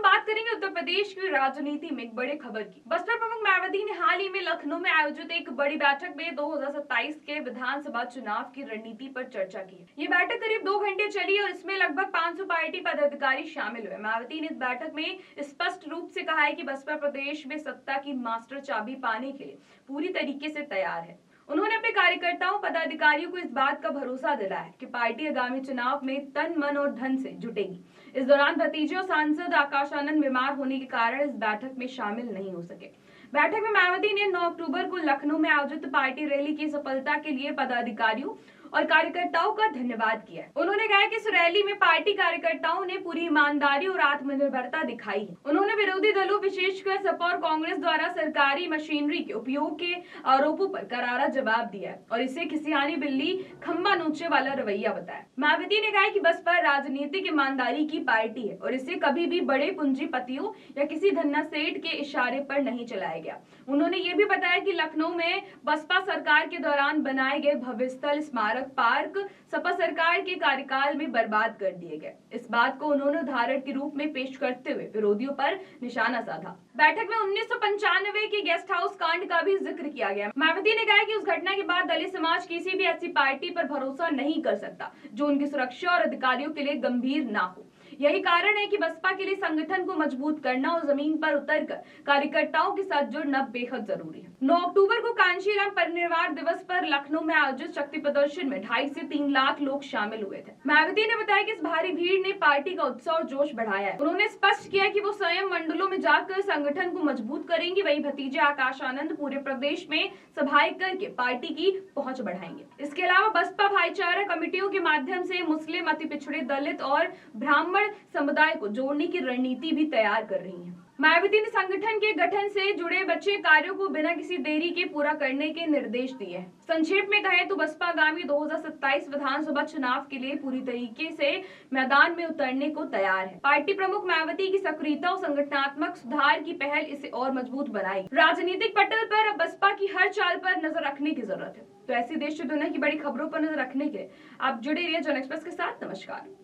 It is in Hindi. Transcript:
बात करेंगे उत्तर प्रदेश की राजनीति में एक बड़ी खबर की। बसपा प्रमुख मायावती ने हाल ही में लखनऊ में आयोजित एक बड़ी बैठक में 2027 के विधानसभा चुनाव की रणनीति पर चर्चा की। ये बैठक करीब 2 घंटे चली और इसमें लगभग 500 पार्टी पदाधिकारी शामिल हुए। मायावती ने इस बैठक में स्पष्ट रूप से कहा है कि बसपा प्रदेश में सत्ता की मास्टर चाबी पाने के लिए पूरी तरीके से तैयार है। उन्होंने अपने कार्यकर्ताओं पदाधिकारियों को इस बात का भरोसा दिलाया कि पार्टी आगामी चुनाव में तन मन और धन से जुटेगी। इस दौरान भतीजे और सांसद आकाश आनंद बीमार होने के कारण इस बैठक में शामिल नहीं हो सके। बैठक में मायावती ने 9 अक्टूबर को लखनऊ में आयोजित पार्टी रैली की सफलता के लिए पदाधिकारियों और कार्यकर्ताओं का धन्यवाद किया। उन्होंने कहा कि इस रैली में पार्टी कार्यकर्ताओं ने पूरी ईमानदारी और आत्मनिर्भरता दिखाई है। उन्होंने विरोधी दलों विशेषकर सपा और कांग्रेस द्वारा सरकारी मशीनरी के उपयोग के आरोपों पर करारा जवाब दिया और इसे खिसियानी बिल्ली खंबा नोचे वाला रवैया बताया। मायावती ने कहा कि बसपा राजनीतिक ईमानदारी की पार्टी है और इसे कभी भी बड़े पूंजीपतियों या किसी धन्ना सेठ के इशारे पर नहीं चलाया गया। उन्होंने ये भी बताया कि लखनऊ में बसपा सरकार के दौरान बनाए गए भव्य स्थल स्मारक पार्क सपा सरकार के कार्यकाल में बर्बाद कर दिए गए। इस बात को उन्होंने उदाहरण के रूप में पेश करते हुए विरोधियों पर निशाना साधा। बैठक में 1995 के गेस्ट हाउस कांड का भी जिक्र किया गया। मायावती ने कहा कि उस घटना के बाद दलित समाज किसी भी ऐसी पार्टी पर भरोसा नहीं कर सकता जो उनकी सुरक्षा और अधिकारियों के लिए गंभीर ना हो। यही कारण है कि बसपा के लिए संगठन को मजबूत करना और जमीन पर उतरकर कार्यकर्ताओं के साथ जुड़ना बेहद जरूरी है। 9 अक्टूबर को कांशीराम परिनिर्वाण दिवस पर लखनऊ में आयोजित शक्ति प्रदर्शन में 2.5 से 3 लाख लोग शामिल हुए थे। मायावती ने बताया कि इस भारी भीड़ ने पार्टी का उत्साह और जोश बढ़ाया है। उन्होंने स्पष्ट किया कि वो स्वयं मंडलों में जाकर संगठन को मजबूत करेंगे। वही भतीजे आकाश आनंद पूरे प्रदेश में सभाएं करके पार्टी की पहुंच बढ़ाएंगे। इसके अलावा बसपा भाईचारा कमेटियों के माध्यम से मुस्लिम, अति पिछड़े, दलित और ब्राह्मण समुदाय को जोड़ने की रणनीति भी तैयार कर रही है। मायावती ने संगठन के गठन से जुड़े बचे कार्यों को बिना किसी देरी के पूरा करने के निर्देश दिए हैं। संक्षेप में कहें तो बसपा आगामी 2027 विधानसभा चुनाव के लिए पूरी तरीके से मैदान में उतरने को तैयार है। पार्टी प्रमुख मायावती की सक्रियता और संगठनात्मक सुधार की पहल इसे और मजबूत बनाएगी। राजनीतिक पटल पर अब बसपा की हर चाल पर नजर रखने की जरूरत है। तो ऐसी देश और दुनिया की बड़ी खबरों पर नजर रखने के लिए आप जुड़े रहिए जन एक्सप्रेस के साथ। नमस्कार।